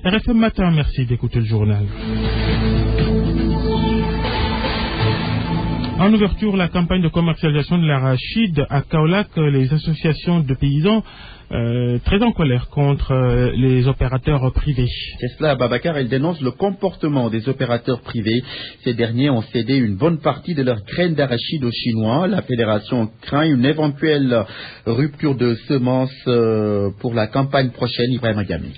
RFM Matin, merci d'écouter le journal. En ouverture, la campagne de commercialisation de l'arachide à Kaolack, les associations de paysans très en colère contre les opérateurs privés. C'est cela, Babacar, elle dénonce le comportement des opérateurs privés. Ces derniers ont cédé une bonne partie de leurs graines d'arachide aux Chinois. La fédération craint une éventuelle rupture de semences pour la campagne prochaine. Ibrahim Gami.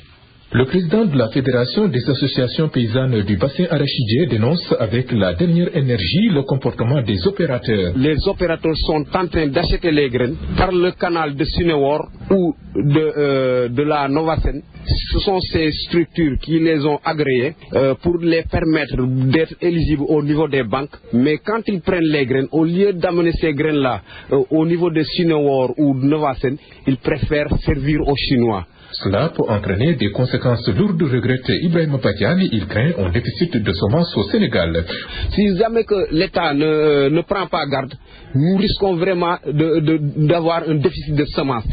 Le président de la Fédération des associations paysannes du bassin arachidier dénonce avec la dernière énergie le comportement des opérateurs. Les opérateurs sont en train d'acheter les graines par le canal de Sunewar ou de la Novasen. Ce sont ces structures qui les ont agréées pour les permettre d'être éligibles au niveau des banques. Mais quand ils prennent les graines, au lieu d'amener ces graines-là au niveau de Sunewar ou de Novasen, ils préfèrent servir aux Chinois. Cela peut entraîner des conséquences lourdes, regrette Ibrahim Badiane. Il craint un déficit de semences au Sénégal. Si jamais que l'État ne prend pas garde, nous risquons vraiment d'avoir un déficit de semences.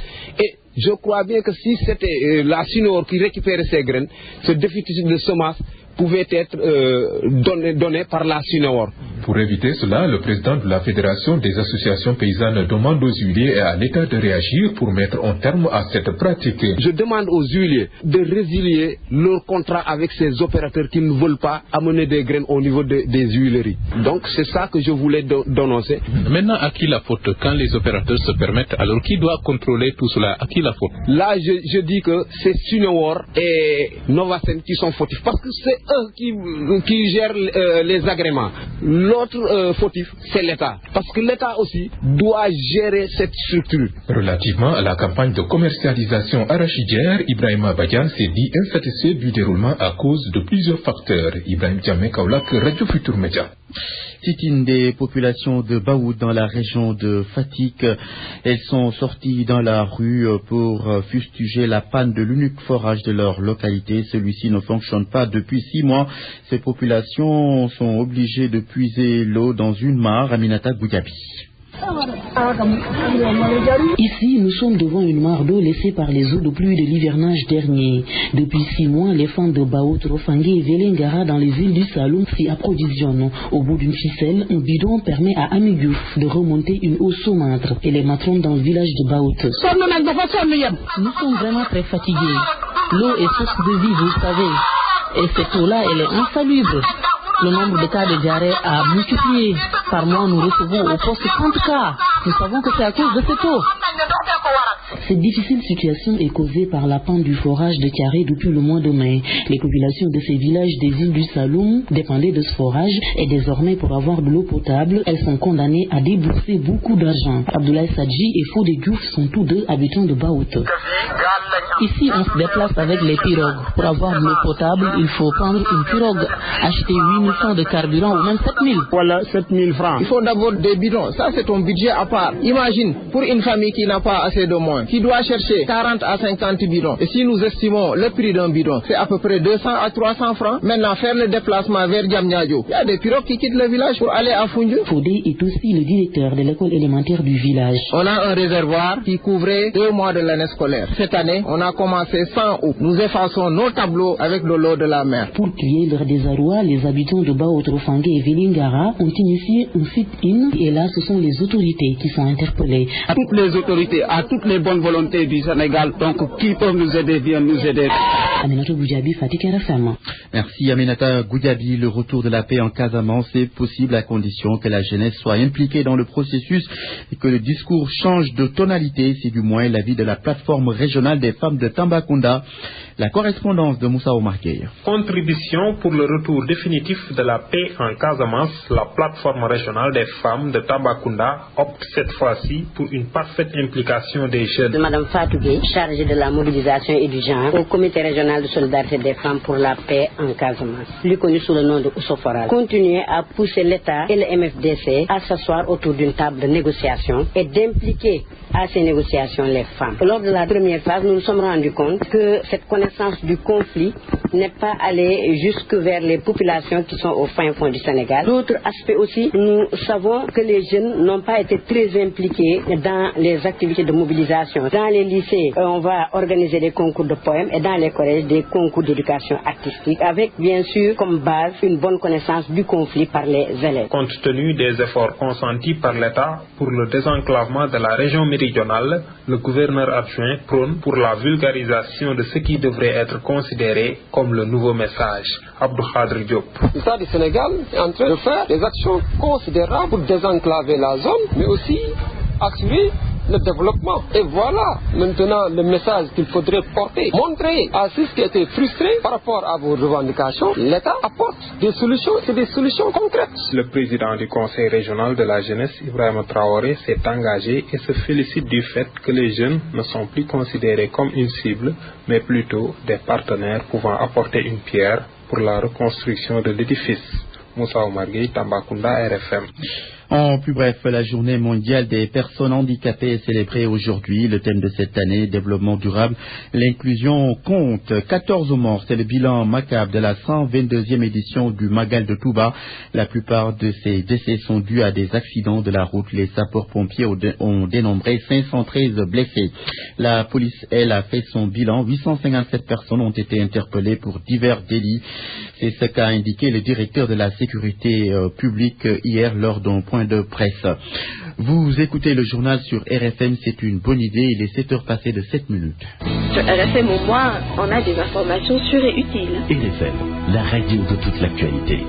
Et je crois bien que si c'était la Sinor qui récupérait ces graines, ce déficit de semences pouvait être donné par la Sinor. Pour éviter cela, le président de la Fédération des associations paysannes demande aux huiliers et à l'État de réagir pour mettre un terme à cette pratique. Je demande aux huiliers de résilier leur contrat avec ces opérateurs qui ne veulent pas amener des graines au niveau des huileries. Donc c'est ça que je voulais dénoncer. Maintenant, à qui la faute quand les opérateurs se permettent? Alors qui doit contrôler tout cela? À qui la faute? Là, je dis que c'est Sunewar et Novasen qui sont fautifs parce que c'est eux qui gèrent les agréments. L'autre fautif, c'est l'État. Parce que l'État aussi doit gérer cette structure. Relativement à la campagne de commercialisation arachidière, Ibrahim Badiane s'est dit insatisfait du déroulement à cause de plusieurs facteurs. Ibrahim Diamé Kaolack, Radio Futur Média. Sit-in des populations de Baoud dans la région de Fatick. Elles sont sorties dans la rue pour fustiger la panne de l'unique forage de leur localité. Celui-ci ne fonctionne pas depuis 6 mois. Ces populations sont obligées de puiser l'eau dans une mare. Aminata Goudiaby. Ici, nous sommes devant une mare d'eau laissée par les eaux de pluie de l'hivernage dernier. Depuis 6 mois, les femmes de Baout, Rofangé et Vélingara dans les îles du Saloum s'y approvisionnent. Au bout d'une ficelle, un bidon permet à Amigiouf de remonter une eau saumâtre et les matrones dans le village de Baout. Nous sommes vraiment très fatigués. L'eau est source de vie, vous le savez. Et cette eau-là, elle est insalubre. Le nombre de cas de diarrhée a multiplié. Par mois, nous recevons au poste 30 cas. Nous savons que c'est à cause de cette eau. Cette difficile situation est causée par la panne du forage de Tiaré depuis le mois de mai. Les populations de ces villages des îles du Saloum dépendaient de ce forage et désormais pour avoir de l'eau potable, elles sont condamnées à débourser beaucoup d'argent. Abdoulaye Sadji et Fodé Diouf sont tous deux habitants de Baout. Ici, on se déplace avec les pirogues. Pour avoir de l'eau potable, il faut prendre une pirogue, acheter 8 000 francs de carburant ou même 7 000. Voilà, 7 000 francs. Il faut d'abord des bidons. Ça, c'est un budget à part. Imagine, pour une famille qui n'a pas assez de moyens, qui doit chercher 40 à 50 bidons. Et si nous estimons le prix d'un bidon, c'est à peu près 200 à 300 francs. Maintenant, faire le déplacement vers Diamniadio. Il y a des pirogues qui quittent le village pour aller à Foundiou. Fodé est aussi le directeur de l'école élémentaire du village. On a un réservoir qui couvrait 2 mois de l'année scolaire. Cette année, on a commencé sans eau. Nous effaçons nos tableaux avec de l'eau de la mer. Pour crier leur désarroi, les habitants de Baout, Rofangé et Vélingara ont initié un sit-in et là, ce sont les autorités qui sont interpellées. À toutes les autorités, à toutes les bonnes volontés du Sénégal, donc qui peuvent nous aider, viennent nous aider. Aminata Goudiaby, Fatick RFM. Merci Aminata Goudiaby. Le retour de la paix en Casamance est possible à condition que la jeunesse soit impliquée dans le processus et que le discours change de tonalité. C'est du moins l'avis de la plateforme régionale des femmes de Tambacounda. La correspondance de Moussa Omar Gueye. Contribution pour le retour définitif de la paix en Casamance, la plateforme régionale des femmes de Tambacounda opte cette fois-ci pour une parfaite implication des jeunes. Madame Fatou Gueye, chargée de la mobilisation et du genre au comité régional de solidarité des femmes pour la paix en Casamance, plus connu sous le nom de Oussofora, continuer à pousser l'État et le MFDC à s'asseoir autour d'une table de négociation et d'impliquer à ces négociations les femmes. Lors de la première phase, nous nous sommes rendus compte que cette connaissance du conflit n'est pas allé jusque vers les populations qui sont au fin fond du Sénégal. L'autre aspect aussi, nous savons que les jeunes n'ont pas été très impliqués dans les activités de mobilisation. Dans les lycées, on va organiser des concours de poèmes et dans les collèges, des concours d'éducation artistique avec bien sûr comme base une bonne connaissance du conflit par les élèves. Compte tenu des efforts consentis par l'État pour le désenclavement de la région méridionale, le gouverneur adjoint prône pour la vulgarisation de ce qui devrait être considéré comme le nouveau message. Abdou Khadr Diop. L'État du Sénégal est en train de faire des actions considérables pour désenclaver la zone, mais aussi assurer le développement. Et voilà maintenant le message qu'il faudrait porter. Montrer à ceux qui étaient frustrés par rapport à vos revendications, l'État apporte des solutions, c'est des solutions concrètes. Le président du Conseil régional de la jeunesse, Ibrahima Traoré, s'est engagé et se félicite du fait que les jeunes ne sont plus considérés comme une cible, mais plutôt des partenaires pouvant apporter une pierre pour la reconstruction de l'édifice. Moussa Oumar Gueye, Tambacounda, RFM. En plus bref, la journée mondiale des personnes handicapées est célébrée aujourd'hui. Le thème de cette année, développement durable, l'inclusion compte. 14 morts, c'est le bilan macabre de la 122e édition du Magal de Touba. La plupart de ces décès sont dus à des accidents de la route. Les sapeurs-pompiers ont dénombré 513 blessés. La police, elle, a fait son bilan. 857 personnes ont été interpellées pour divers délits. C'est ce qu'a indiqué le directeur de la sécurité publique hier lors d'un point de presse. Vous écoutez le journal sur RFM, c'est une bonne idée, il est 7h passées de 7 minutes. Sur RFM au moins, on a des informations sûres et utiles. RFM, la radio de toute l'actualité.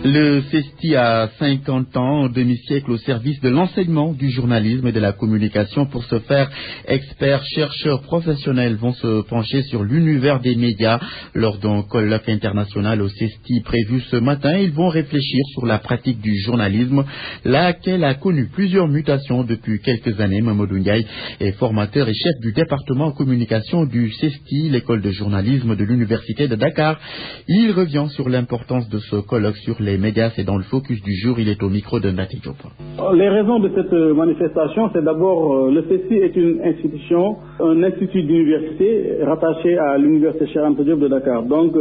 Le CESTI a 50 ans, demi-siècle au service de l'enseignement, du journalisme et de la communication. Pour ce faire, experts, chercheurs, professionnels vont se pencher sur l'univers des médias. Lors d'un colloque international au CESTI prévu ce matin, ils vont réfléchir sur la pratique du journalisme, laquelle a connu plusieurs mutations depuis quelques années. Mamadou Ndiaye est formateur et chef du département communication du CESTI, l'école de journalisme de l'université de Dakar. Il revient sur l'importance de ce colloque sur les médias. C'est dans le focus du jour. Il est au micro de Nati Diop. Les raisons de cette manifestation, c'est d'abord le CESTI est une institution, un institut d'université rattaché à l'université Cheikh Anta Diop de Dakar. Donc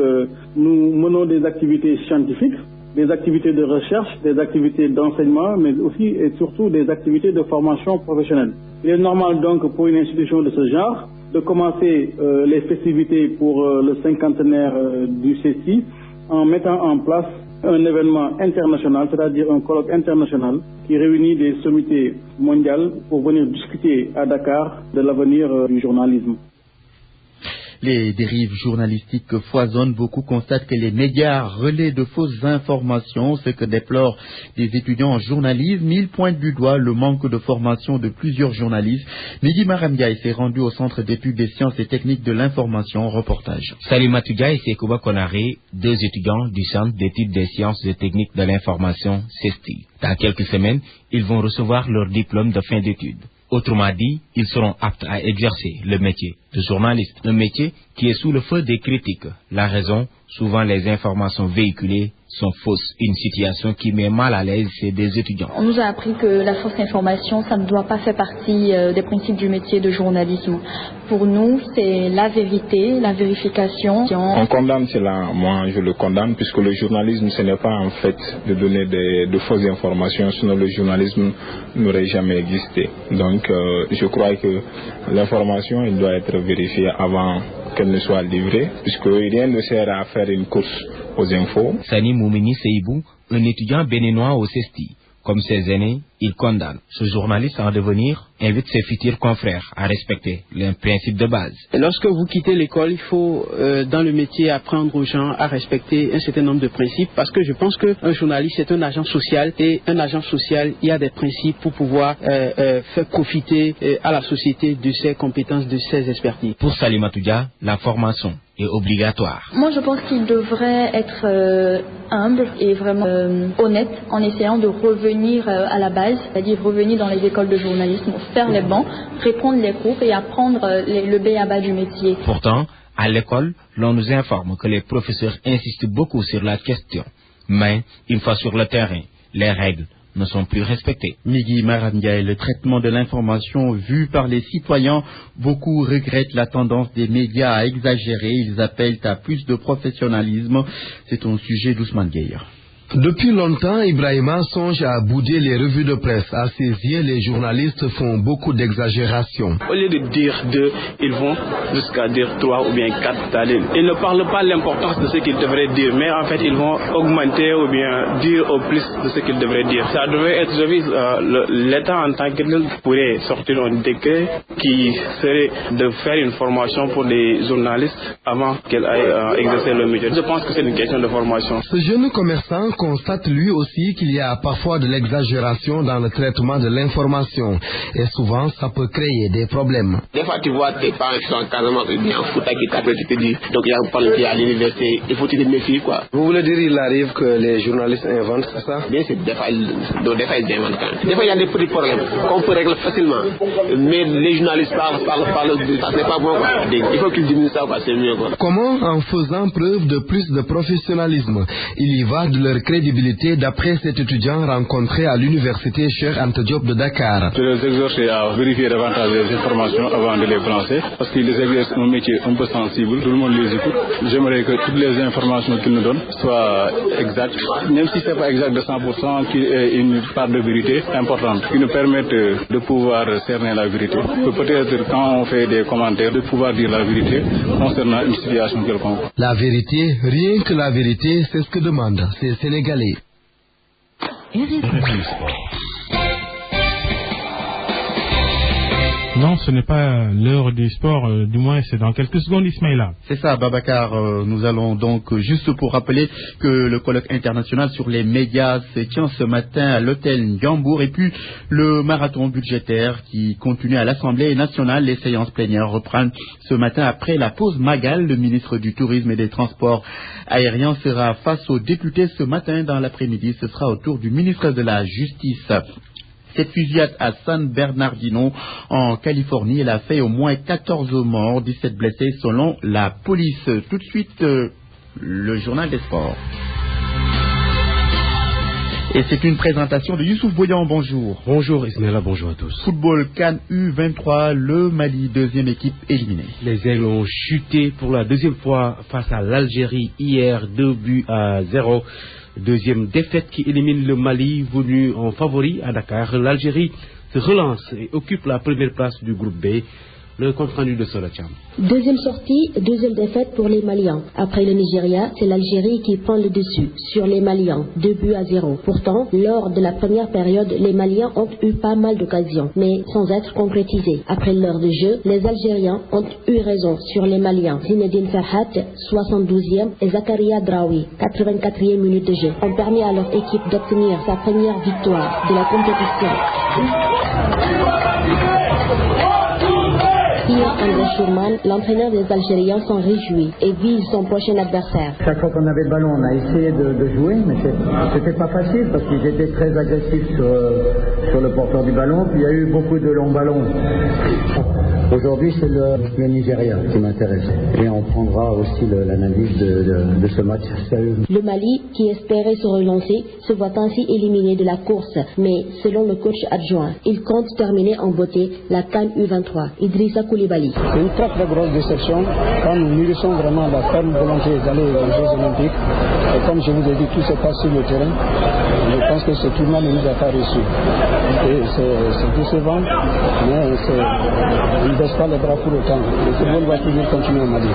nous menons des activités scientifiques, des activités de recherche, des activités d'enseignement, mais aussi et surtout des activités de formation professionnelle. Il est normal donc pour une institution de ce genre de commencer les festivités pour le cinquantenaire du CESTI en mettant en place un événement international, c'est-à-dire un colloque international qui réunit des sommités mondiales pour venir discuter à Dakar de l'avenir du journalisme. Les dérives journalistiques foisonnent. Beaucoup constatent que les médias relaient de fausses informations, ce que déplorent des étudiants en journalisme. Ils pointent du doigt le manque de formation de plusieurs journalistes. Midi Maramdiaï s'est rendu au Centre d'études des sciences et techniques de l'information. Reportage. Salimatou Dia et Sekouba Konaré, deux étudiants du Centre d'études des sciences et techniques de l'information, CESTI. Dans quelques semaines, ils vont recevoir leur diplôme de fin d'études. Autrement dit, ils seront aptes à exercer le métier de journaliste, un métier qui est sous le feu des critiques. La raison, souvent les informations véhiculées sont fausses, une situation qui met mal à l'aise des étudiants. On nous a appris que la fausse information, ça ne doit pas faire partie des principes du métier de journalisme. Pour nous, c'est la vérité, la vérification. On condamne cela, moi je le condamne, puisque le journalisme, ce n'est pas en fait de donner de fausses informations, sinon le journalisme n'aurait jamais existé. Donc je crois que l'information, elle doit être vérifiée avant qu'elle ne soit livrée, puisque rien ne sert à faire une course aux infos. Sani Moumini Seibou, un étudiant béninois au CESTI. Comme ses aînés, il condamne. Ce journaliste en devenir invite ses futurs confrères à respecter les principes de base. Et lorsque vous quittez l'école, il faut, dans le métier, apprendre aux gens à respecter un certain nombre de principes, parce que je pense qu'un journaliste est un agent social, et un agent social, il y a des principes pour pouvoir faire profiter à la société de ses compétences, de ses expertises. Pour Salimatou Dia, la formation est obligatoire. Moi, je pense qu'il devrait être humble et vraiment honnête en essayant de revenir à la base, c'est-à-dire revenir dans les écoles de journalisme, faire les bancs, répondre les cours et apprendre le b.a.-ba du métier. Pourtant, à l'école, l'on nous informe que les professeurs insistent beaucoup sur la question. Mais, une fois sur le terrain, les règles ne sont plus respectés. Migui Marandia, le traitement de l'information vu par les citoyens, beaucoup regrettent la tendance des médias à exagérer. Ils appellent à plus de professionnalisme. C'est un sujet d'Ousmane Gueye. Depuis longtemps, Ibrahima songe à bouder les revues de presse. À ses yeux, les journalistes font beaucoup d'exagération. Au lieu de dire 2, ils vont jusqu'à dire 3 ou bien 4. Ils ne parlent pas l'importance de ce qu'ils devraient dire, mais en fait, ils vont augmenter ou bien dire au plus de ce qu'ils devraient dire. Ça devrait être, l'État en tant que tel pourrait sortir un décret qui serait de faire une formation pour les journalistes avant qu'ils aillent exercer le métier. Je pense que c'est une question de formation. Ce jeune commerçant constate lui aussi qu'il y a parfois de l'exagération dans le traitement de l'information et souvent ça peut créer des problèmes. Des fois tu vois tes parents qui sont carrément bien en foot qui t'appellent, tu te dis donc il y a un problème qui est à l'université, il faut te méfier quoi. Vous voulez dire il arrive que les journalistes inventent ça? Bien sûr, des fois ils inventent. Des fois il y a des petits problèmes qu'on peut régler facilement, mais les journalistes parlent de ça, c'est pas bon quoi. Il faut qu'ils diminuent ça quoi, c'est mieux quoi. Comment? En faisant preuve de plus de professionnalisme. Il y va de leur crédibilité d'après cet étudiant rencontré à l'université Cheikh Anta Diop de Dakar. Je les exhorte à vérifier davantage les informations avant de les balancer parce qu'ils exercent un métier un peu sensible, tout le monde les écoute. J'aimerais que toutes les informations qu'ils nous donnent soient exactes, même si ce n'est pas exact de 100%, qu'il y ait une part de vérité importante qui nous permette de pouvoir cerner la vérité. Peut-être quand on fait des commentaires, de pouvoir dire la vérité concernant une situation quelconque. La vérité, rien que la vérité, c'est ce que demandent ces Sénégalais. Non, ce n'est pas l'heure du sport, du moins c'est dans quelques secondes, Ismaïla. C'est ça, Babacar. Nous allons donc, juste pour rappeler que le colloque international sur les médias se tient ce matin à l'hôtel Ndiambour et puis le marathon budgétaire qui continue à l'Assemblée nationale. Les séances plénières reprennent ce matin après la pause Magal. Le ministre du Tourisme et des Transports aériens sera face aux députés ce matin. Dans l'après-midi, ce sera au tour du ministre de la Justice. Cette fusillade à San Bernardino, en Californie, elle a fait au moins 14 morts, 17 blessés selon la police. Tout de suite, le journal des sports. Et c'est une présentation de Youssouf Boyan. Bonjour. Bonjour Ismaïla, bonjour à tous. Football CAN U23, le Mali, deuxième équipe éliminée. Les Aigles ont chuté pour la deuxième fois face à l'Algérie hier, 2-0. Deuxième défaite qui élimine le Mali, venu en favori à Dakar. L'Algérie se relance et occupe la première place du groupe B. Le compte rendu de Solacham. Deuxième sortie, deuxième défaite pour les Maliens. Après le Nigeria, c'est l'Algérie qui prend le dessus sur les Maliens, 2-0. Pourtant, lors de la première période, les Maliens ont eu pas mal d'occasions, mais sans être concrétisés. Après l'heure de jeu, les Algériens ont eu raison sur les Maliens. Zinedine Ferhat, 72e, et Zakaria Draoui, 84e minute de jeu, ont permis à leur équipe d'obtenir sa première victoire de la compétition. Hier, André Schurman, l'entraîneur des Algériens, s'en réjouit et vise son prochain adversaire. Chaque fois qu'on avait le ballon, on a essayé de jouer, mais c'était pas facile parce qu'ils étaient très agressifs sur le porteur du ballon. Puis il y a eu beaucoup de longs ballons. Aujourd'hui, c'est le Nigeria qui m'intéresse. Et on prendra aussi l'analyse de ce match sérieusement. Le Mali, qui espérait se relancer, se voit ainsi éliminé de la course. Mais selon le coach adjoint, il compte terminer en beauté la CAN U23. Idrissa Koulibaly. C'est une très très grosse déception quand nous nourrissons vraiment la ferme volonté d'aller aux Jeux Olympiques. Et comme je vous ai dit, tout se passe sur le terrain. Je pense que ce tournoi ne nous a pas reçus. Et c'est décevant, mais on ne baisse pas les bras pour autant. Le football va toujours continuer au Mali.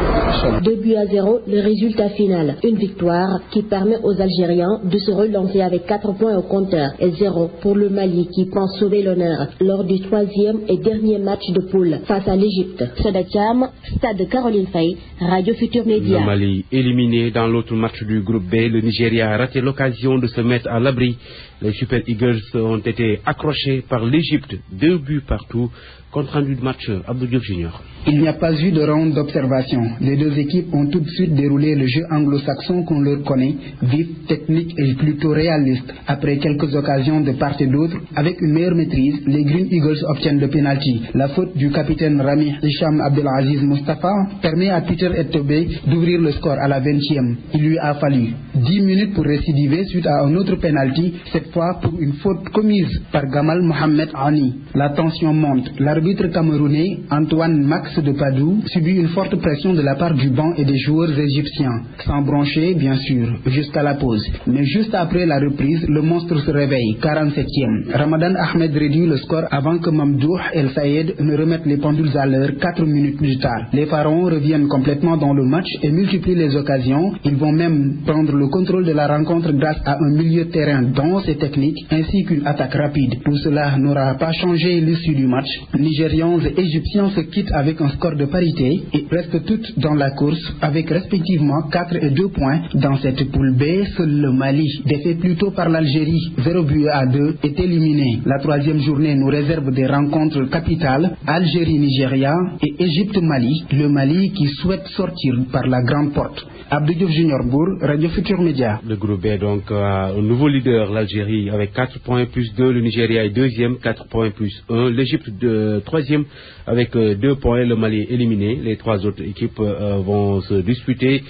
2-0, le résultat final. Une victoire qui permet aux Algériens de se relancer avec 4 points au compteur et 0 pour le Mali qui pense sauver l'honneur lors du 3e et dernier match de poule face à l'Égypte. Sodacham, Stade Caroline Faye, Radio Futur Média. Le Mali éliminé dans l'autre match du groupe B. Le Nigeria a raté l'occasion de se mettre à l'abri. Les Super Eagles ont été accrochés par l'Égypte, 2 buts partout. Compte rendu de match, Abdou Diop Junior. Il n'y a pas eu de round d'observation. Les deux équipes ont tout de suite déroulé le jeu anglo-saxon qu'on leur connaît, vif, technique et plutôt réaliste. Après quelques occasions de part et d'autre, avec une meilleure maîtrise, les Green Eagles obtiennent le penalty. La faute du capitaine Rami Ghanéen Hicham Abdelaziz Mustafa permet à Peter Etobé d'ouvrir le score à la 20e. Il lui a fallu 10 minutes pour récidiver suite à un autre penalty, cette fois pour une faute commise par Gamal Mohamed Ani. La tension monte. L'arbitre camerounais Antoine Max de Padoue subit une forte pression de la part du banc et des joueurs égyptiens. Sans broncher, bien sûr, jusqu'à la pause. Mais juste après la reprise, le monstre se réveille, 47e. Ramadan Ahmed réduit le score avant que Mamdouh El Sayed ne remette les pendules à l'heure 4 minutes plus tard. Les Pharaons reviennent complètement dans le match et multiplient les occasions. Ils vont même prendre le contrôle de la rencontre grâce à un milieu de terrain dense et technique, ainsi qu'une attaque rapide. Tout cela n'aura pas changé l'issue du match. Nigérians et Égyptiens se quittent avec un score de parité et restent toutes dans la course avec respectivement 4 et 2 points. Dans cette poule B, seul le Mali, défait plus tôt par l'Algérie 0-2, est éliminé. La 3e journée nous réserve des rencontres capitales, Algérie-Nigeria et Égypte-Mali. Le Mali qui souhaite sortir par la grande porte. Abdou Diouf Junior Bour, Radio Futur Média. Le groupe B donc a un nouveau leader, l'Algérie avec 4 points plus 2, le Nigeria est 2e, 4 points plus 1, l'Égypte 3e avec 2 points, le Mali est éliminé. Les 3 autres équipes vont se disputer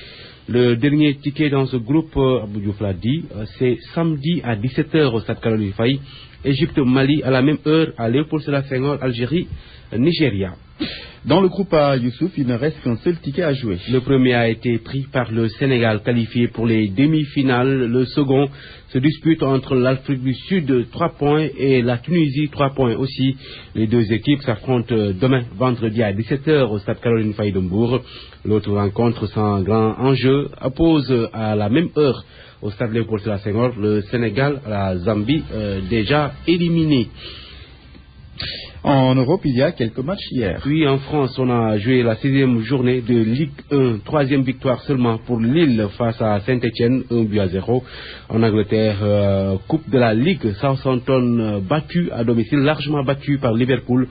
le dernier ticket dans ce groupe. Abdou Diouf l'a dit, c'est samedi à 17h au stade Caroline Faye, Égypte-Mali à la même heure à Léopold Sédar Senghor, Algérie-Nigeria. Dans le groupe A, Youssouf, il ne reste qu'un seul ticket à jouer. Le premier a été pris par le Sénégal, qualifié pour les demi-finales. Le second se dispute entre l'Afrique du Sud, 3 points, et la Tunisie, 3 points aussi. Les deux équipes s'affrontent demain, vendredi à 17h au stade Caroline Faye de Mbour. L'autre rencontre sans grand enjeu oppose à la même heure au stade Léopold Sédar Senghor le Sénégal à la Zambie, déjà éliminé. En Europe, il y a quelques matchs hier. Oui, en France, on a joué la 6e journée de Ligue 1. 3e victoire seulement pour Lille face à Saint-Etienne, 1-0. En Angleterre, Coupe de la Ligue, Southampton battu à domicile, largement battu par Liverpool,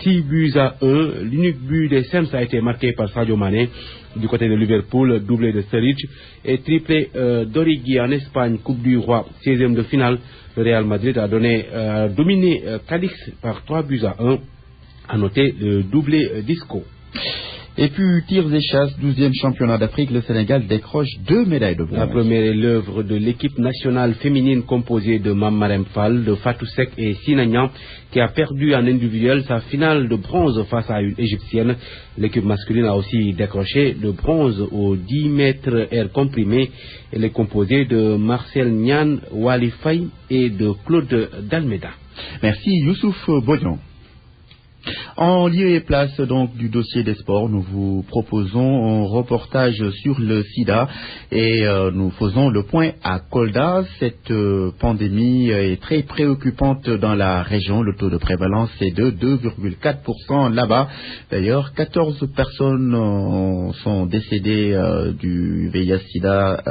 6-1. L'unique but des Saints a été marqué par Sadio Mané. Du côté de Liverpool, doublé de Sturridge et triplé d'Origi. En Espagne, Coupe du Roi, 16e de finale. Le Real Madrid a dominé Cadix par 3-1. À noter le doublé d'Isco. Et puis, tirs et chasse, 12e championnat d'Afrique, le Sénégal décroche 2 médailles de bronze. La première est l'œuvre de l'équipe nationale féminine composée de Mammarem Fall, de Fatou Sek et Sinagnan, qui a perdu en individuel sa finale de bronze face à une Égyptienne. L'équipe masculine a aussi décroché le bronze au 10 mètres air comprimé. Elle est composée de Marcel Nian, Wali Faye et de Claude Dalmeda. Merci Youssouf Bodian. En lieu et place donc du dossier des sports, nous vous proposons un reportage sur le sida et nous faisons le point à Kolda. Cette pandémie est très préoccupante dans la région. Le taux de prévalence est de 2,4% là-bas. D'ailleurs, 14 personnes sont décédées du VIH-Sida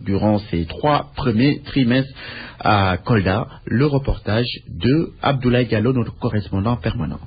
durant ces 3 premiers trimestres à Kolda. Le reportage de Abdoulaye Gallo, notre correspondant permanent.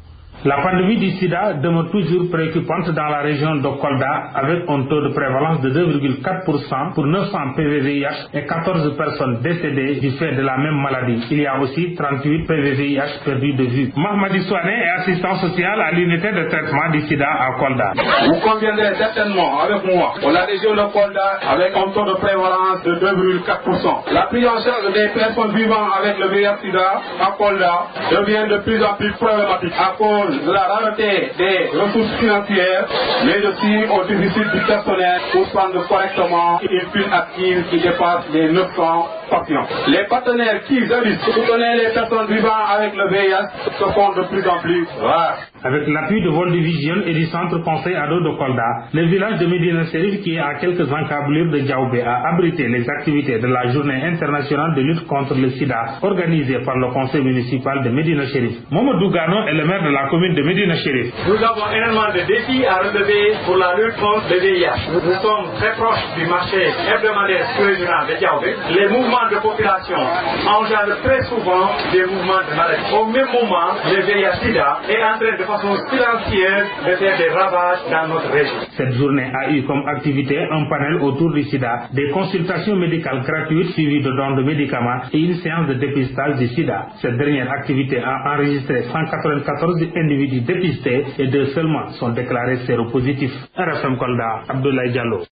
La pandémie du sida demeure toujours préoccupante dans la région de Kolda avec un taux de prévalence de 2,4% pour 900 PV-VIH et 14 personnes décédées du fait de la même maladie. Il y a aussi 38 PV-VIH perdus de vue. Mahmadi Souane est assistant social à l'unité de traitement du sida à Kolda. Vous conviendrez certainement avec moi pour la région de Kolda avec un taux de prévalence de 2,4%. La prise en charge des personnes vivant avec le VIH-Sida à Kolda devient de plus en plus problématique à cause de la rareté des ressources financières, mais aussi au déficit du personnel pour prendre correctement une pile active qui dépasse les 900 patients. Les partenaires qui jadis soutenaient les personnes vivant avec le VIH se font de plus en plus rares. Avec l'appui de World Vision et du Centre Conseil Ado de Kolda, le village de Médina Chérif, qui est à quelques encablures de Diaoubé, a abrité les activités de la Journée internationale de lutte contre le sida organisée par le conseil municipal de Médina Chérif. Mamadou Gano est le maire de la commune de Médina Chérif. Nous avons énormément de défis à relever pour la lutte contre le VIH. Nous sommes très proches du marché hebdomadaire régional de Diaoubé. Les mouvements mouvement de population engendre très souvent des mouvements de maladie. Au même moment, le VIH-Sida est en train de façon silencieuse de faire des ravages dans notre région. Cette journée a eu comme activité un panel autour du sida, des consultations médicales gratuites suivies de dons de médicaments et une séance de dépistage du sida. Cette dernière activité a enregistré 194 individus dépistés et 2 seulement sont déclarés séropositifs. RFM Kolda, Abdoulaye Diallo.